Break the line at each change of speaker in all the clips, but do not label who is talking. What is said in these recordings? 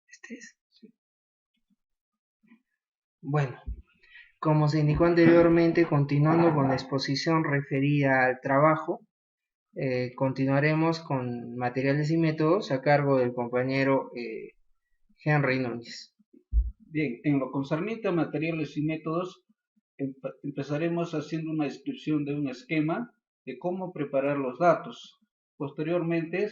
Este es. Bueno, como se indicó anteriormente, continuando con la exposición referida al trabajo, continuaremos con materiales y métodos a cargo del compañero Henry Núñez.
Bien, en lo concerniente a materiales y métodos, empezaremos haciendo una descripción de un esquema de cómo preparar los datos. Posteriormente,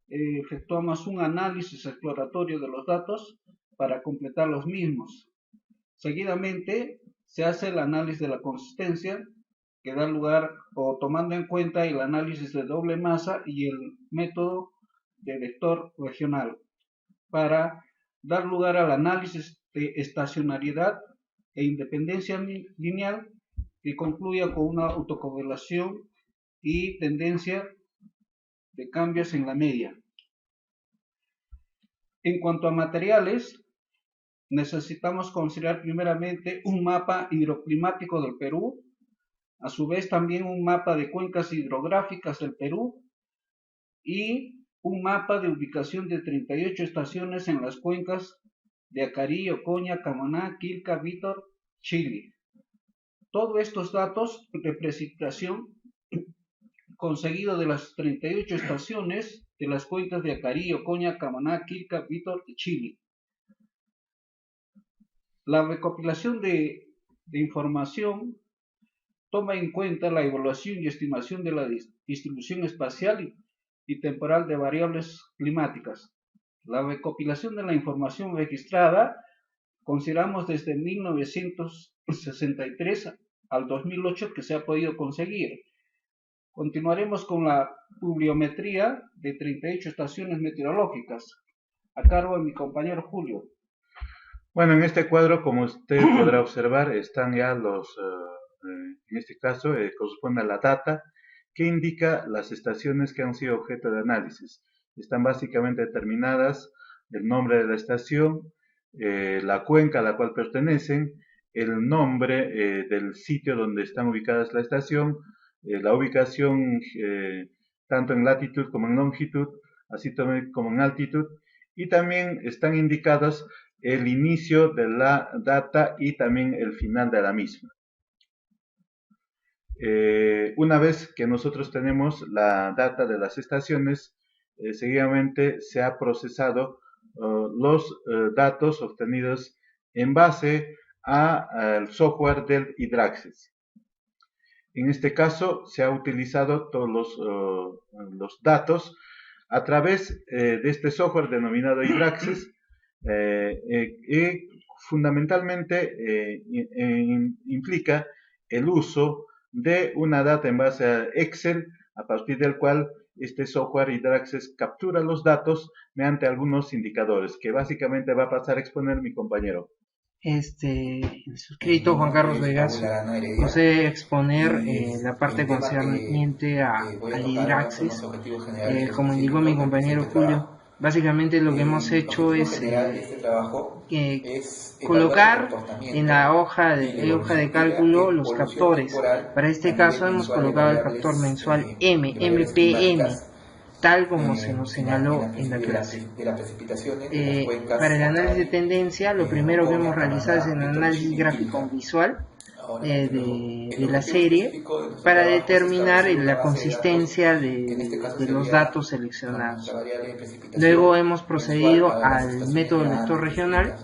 efectuamos un análisis exploratorio de los datos para completar los mismos. Seguidamente, se hace el análisis de la consistencia, que da lugar o tomando en cuenta el análisis de doble masa y el método de vector regional, para dar lugar al análisis de estacionariedad e independencia lineal, que concluya con una autocorrelación y tendencia de cambios en la media. En cuanto a materiales, necesitamos considerar primeramente un mapa hidroclimático del Perú, a su vez también un mapa de cuencas hidrográficas del Perú y un mapa de ubicación de 38 estaciones en las cuencas de Acarí, Ocoña, Camaná, Quilca, Vítor, Chile. Todos estos datos de precipitación conseguido de las 38 estaciones de las cuencas de Acarí, Ocoña, Camaná, Quilca, Vítor y Chile. La recopilación de información toma en cuenta la evaluación y estimación de la distribución espacial y temporal de variables climáticas. La recopilación de la información registrada consideramos desde 1963 al 2008 que se ha podido conseguir. Continuaremos con la pluviometría de 38 estaciones meteorológicas, a cargo de mi compañero Julio.
Bueno, en este cuadro, como usted podrá observar, están ya en este caso, corresponde a la data, que indica las estaciones que han sido objeto de análisis. Están básicamente determinadas el nombre de la estación, la cuenca a la cual pertenecen, el nombre del sitio donde están ubicadas la estación, la ubicación tanto en latitud como en longitud, así también como en altitud, y también están indicadas el inicio de la data y también el final de la misma. Una vez que nosotros tenemos la data de las estaciones, seguidamente se ha procesado los datos obtenidos en base al software del Hydraxis. En este caso se ha utilizado todos los datos a través de este software denominado Hydraxis, y fundamentalmente implica el uso de una data en base a Excel, a partir del cual este software Hydraxis captura los datos mediante algunos indicadores, que básicamente va a pasar a exponer mi compañero.
El suscrito Juan Carlos Vegas procede a exponer la parte concerniente al Hydraxis. Como indicó mi compañero Julio, básicamente lo que hemos hecho es colocar en la hoja de cálculo los factores. Para este caso hemos colocado el factor mensual MPM, tal como se nos señaló en la clase. Para el análisis de tendencia, lo primero que hemos realizado es el análisis gráfico visual de la serie para determinar la consistencia de los datos seleccionados. Luego hemos procedido al método del vector regional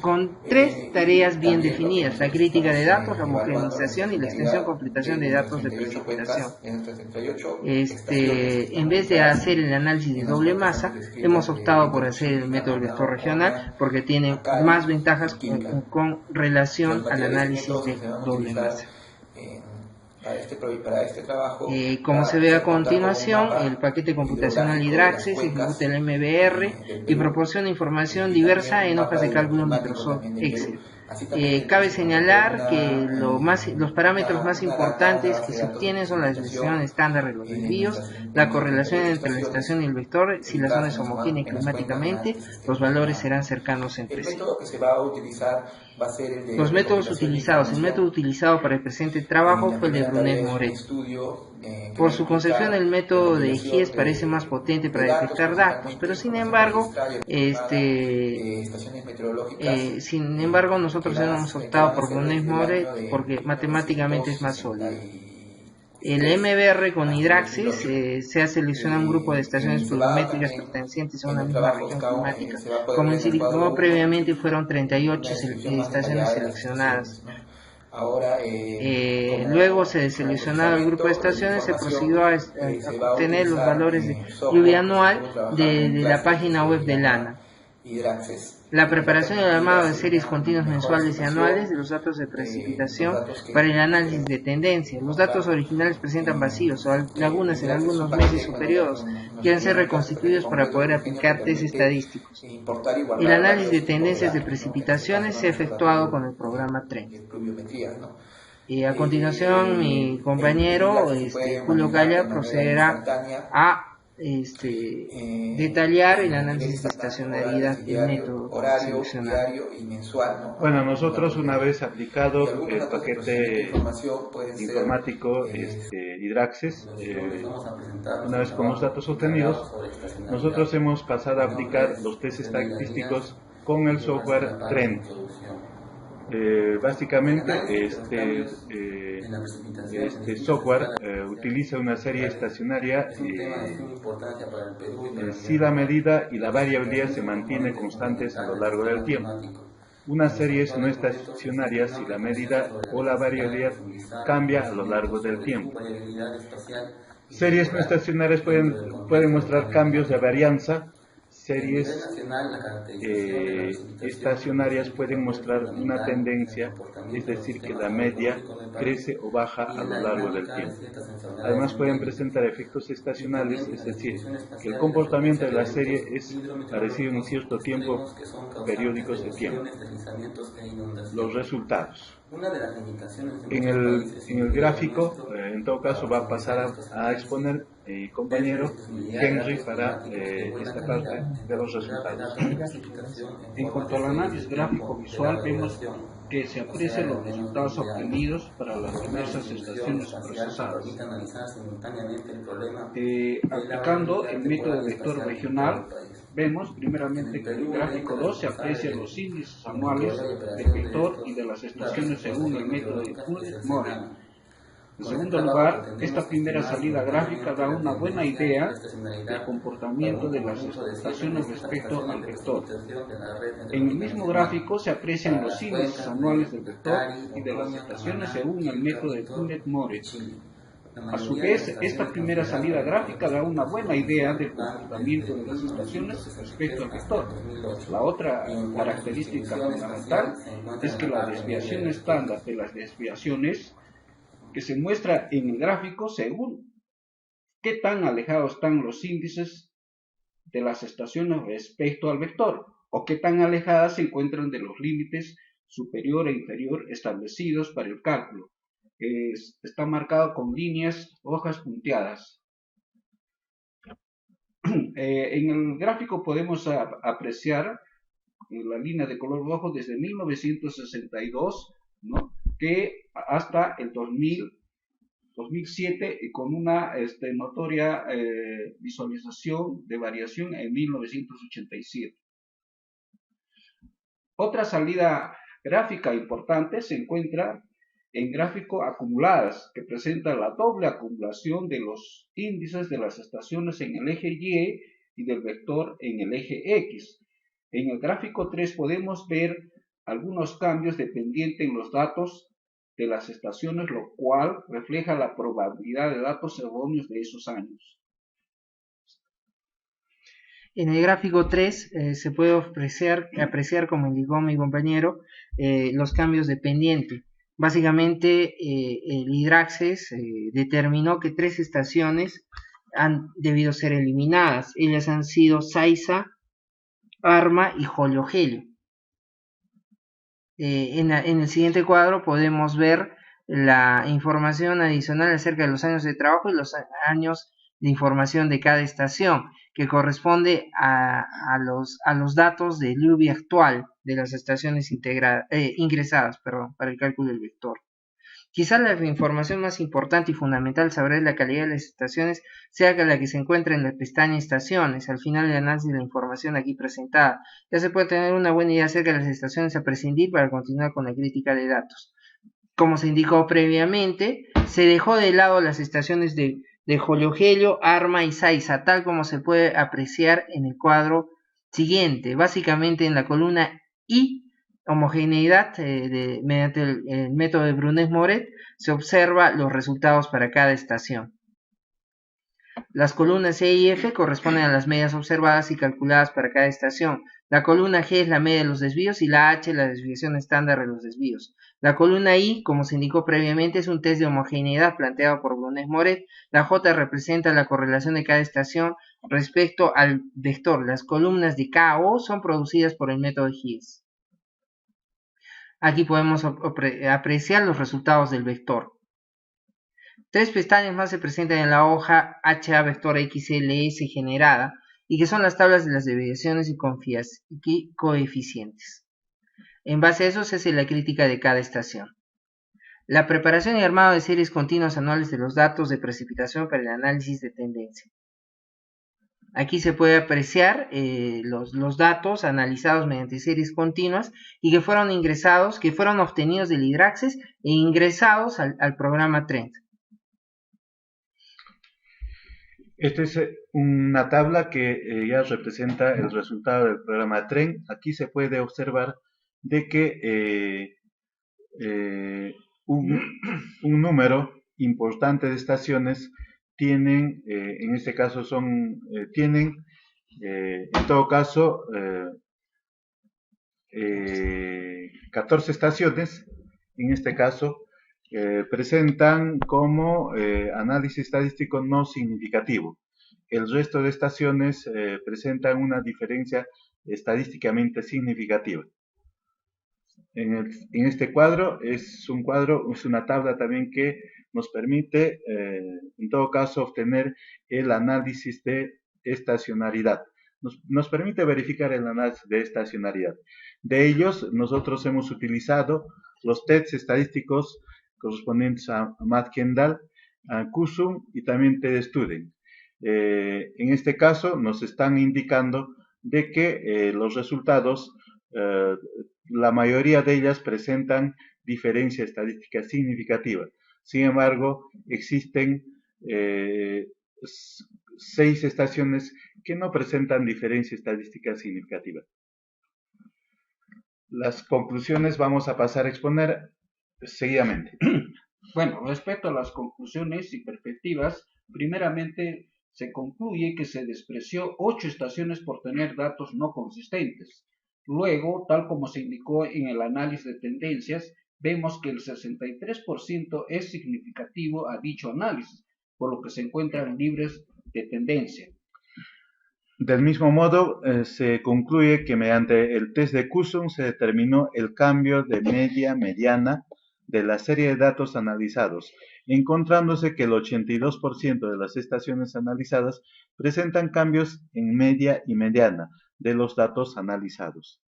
con tres tareas bien definidas: la crítica de datos, la homogeneización y la extensión completación de datos de precipitación. En vez de hacer el análisis de doble masa, hemos optado por hacer el método del vector regional porque tiene más ventajas con relación al análisis de doble masa.
Para este trabajo,
como se ve a continuación, el paquete computacional Hydraxis ejecuta el MBR y proporciona información diversa en hojas de cálculo Microsoft Excel. Cabe señalar que los parámetros más importantes que se obtienen son la desviación estándar de los desvíos, la correlación entre la estación y el vector. Si la zona es homogénea climáticamente, los valores serán cercanos entre sí.
El método que se va a utilizar
Los métodos utilizados. El método utilizado para el presente trabajo fue el de Brunet-Moret. Por su concepción, el método de GIES parece más potente para detectar datos, pero sin embargo, nosotros hemos optado por Brunet-Moret porque matemáticamente es más sólido. El MBR con Hidraxis se ha seleccionado un grupo de estaciones pluviométricas pertenecientes a una misma región climática. Como indicó previamente, fueron 38 estaciones seleccionadas. Luego se seleccionado el grupo de estaciones, se procedió a obtener los valores de lluvia anual de la página web de ANA. La preparación y el armado de series continuas mensuales y anuales de los datos de precipitación para el análisis de tendencia. Los datos originales presentan vacíos o lagunas en algunos meses o periodos que deben ser reconstituidos para poder aplicar test estadísticos. El análisis de tendencias de precipitaciones se ha efectuado con el programa Trend. Y a continuación mi compañero Julio Gaya procederá a detallar el análisis de estacionalidad del método seleccionado.
Bueno, nosotros una vez aplicado el paquete informático Hidraxis, una vez con los datos obtenidos, nosotros hemos pasado a aplicar los test estadísticos con el software Trend. Básicamente este software utiliza una serie estacionaria si la medida y la variabilidad se mantienen constantes a lo largo del tiempo. Una serie no estacionaria si la medida o la variabilidad cambia a lo largo del tiempo. Series no estacionarias pueden mostrar cambios de varianza. Series estacionarias pueden mostrar una tendencia, es decir, que la media crece o baja a lo largo del tiempo. Además pueden presentar efectos estacionales, es decir, que el comportamiento de la serie es parecido en cierto tiempo, periódicos de tiempo. Los resultados. En el gráfico, en todo caso, va a pasar a exponer mi compañero Henry para esta parte de los resultados.
En cuanto al análisis gráfico visual, vemos que se aprecian los resultados obtenidos para las diversas estaciones procesadas. Aplicando el método vector regional, vemos primeramente que en el gráfico 2 se aprecian los índices anuales del vector y de las estaciones según el método de Brunet-Moret. En segundo lugar, esta primera salida gráfica da una buena idea del comportamiento de las estaciones respecto al vector. En el mismo gráfico se aprecian los índices anuales del vector y de las estaciones según el método de Brunet-Moret. A su vez, esta primera salida gráfica da una buena idea del comportamiento de las estaciones respecto al vector. La otra característica fundamental es que la desviación estándar de las desviaciones que se muestra en el gráfico según qué tan alejados están los índices de las estaciones respecto al vector o qué tan alejadas se encuentran de los límites superior e inferior establecidos para el cálculo. Está marcado con líneas rojas punteadas. En el gráfico podemos apreciar la línea de color rojo desde 1962, ¿no?, que hasta el 2007 con una notoria visualización de variación en 1987. Otra salida gráfica importante se encuentra en gráfico acumuladas, que presenta la doble acumulación de los índices de las estaciones en el eje Y y del vector en el eje X. En el gráfico 3 podemos ver algunos cambios dependientes en los datos de las estaciones, lo cual refleja la probabilidad de datos erróneos de esos años.
En el gráfico 3 se puede apreciar, como indicó mi compañero, los cambios de pendiente. Básicamente, el Hidraxis determinó que 3 estaciones han debido ser eliminadas. Ellas han sido Saiza, Arma y Joliogelio. En el siguiente cuadro podemos ver la información adicional acerca de los años de trabajo y los años de información de cada estación, que corresponde a los datos de lluvia actual. de las estaciones ingresadas para el cálculo del vector. Quizá la información más importante y fundamental sobre la calidad de las estaciones sea la que se encuentra en la pestaña Estaciones, al final del análisis de la información aquí presentada. Ya se puede tener una buena idea acerca de las estaciones a prescindir para continuar con la crítica de datos. Como se indicó previamente, se dejó de lado las estaciones de Joliogelio, Arma y Saiza, tal como se puede apreciar en el cuadro siguiente. Básicamente en la columna I, homogeneidad, mediante el método de Brunet-Moret, se observa los resultados para cada estación. Las columnas E y F corresponden a las medias observadas y calculadas para cada estación. La columna G es la media de los desvíos y la H la desviación estándar de los desvíos. La columna I, como se indicó previamente, es un test de homogeneidad planteado por Brunet-Moret. La J representa la correlación de cada estación respecto al vector. Las columnas de K o son producidas por el método Higgs. Aquí podemos apreciar los resultados del vector. Tres pestañas más se presentan en la hoja HA vector XLS generada y que son las tablas de las desviaciones y coeficientes. En base a eso se hace la crítica de cada estación. La preparación y armado de series continuas anuales de los datos de precipitación para el análisis de tendencia. Aquí se puede apreciar los datos analizados mediante series continuas y que fueron obtenidos del IDRACSES e ingresados al programa Trend.
Esta es una tabla que ya representa el resultado del programa Trend. Aquí se puede observar de que un número importante de estaciones tienen, en este caso tienen, en todo caso, 14 estaciones, en este caso, presentan como análisis estadístico no significativo. El resto de estaciones presentan una diferencia estadísticamente significativa. En este cuadro es una tabla también que nos permite, en todo caso, obtener el análisis de estacionalidad. Nos permite verificar el análisis de estacionalidad. De ellos, nosotros hemos utilizado los tests estadísticos correspondientes a Matt Kendall, a QSUM y también TED-Student. En este caso, nos están indicando de que los resultados, la mayoría de ellas presentan diferencia estadística significativa. Sin embargo, existen 6 estaciones que no presentan diferencia estadística significativa. Las conclusiones vamos a pasar a exponer seguidamente.
Bueno, respecto a las conclusiones y perspectivas, primeramente se concluye que se despreció 8 estaciones por tener datos no consistentes. Luego, tal como se indicó en el análisis de tendencias, vemos que el 63% es significativo a dicho análisis, por lo que se encuentran libres de tendencia.
Del mismo modo, se concluye que mediante el test de QSUM se determinó el cambio de media-mediana de la serie de datos analizados, encontrándose que el 82% de las estaciones analizadas presentan cambios en media y mediana de los datos analizados.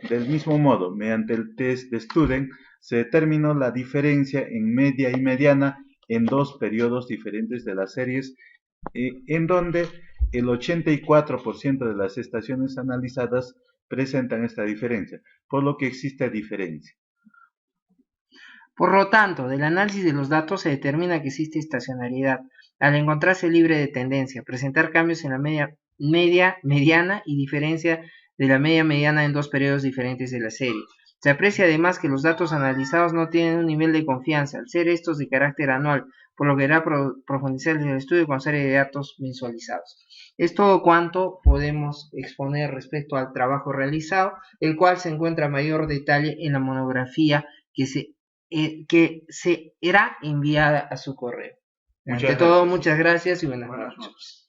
Del mismo modo, mediante el test de Student se determinó la diferencia en media y mediana en 2 periodos diferentes de las series, en donde el 84% de las estaciones analizadas presentan esta diferencia, por lo que existe diferencia.
Por lo tanto, del análisis de los datos se determina que existe estacionalidad, al encontrarse libre de tendencia, presentar cambios en la media, mediana y diferencia de la media mediana en 2 periodos diferentes de la serie. Se aprecia además que los datos analizados no tienen un nivel de confianza, al ser estos de carácter anual, por lo que deberá profundizar en el estudio con serie de datos mensualizados. Es todo cuanto podemos exponer respecto al trabajo realizado, el cual se encuentra a mayor detalle en la monografía que será enviada a su correo. Ante todo, muchas gracias y buenas noches.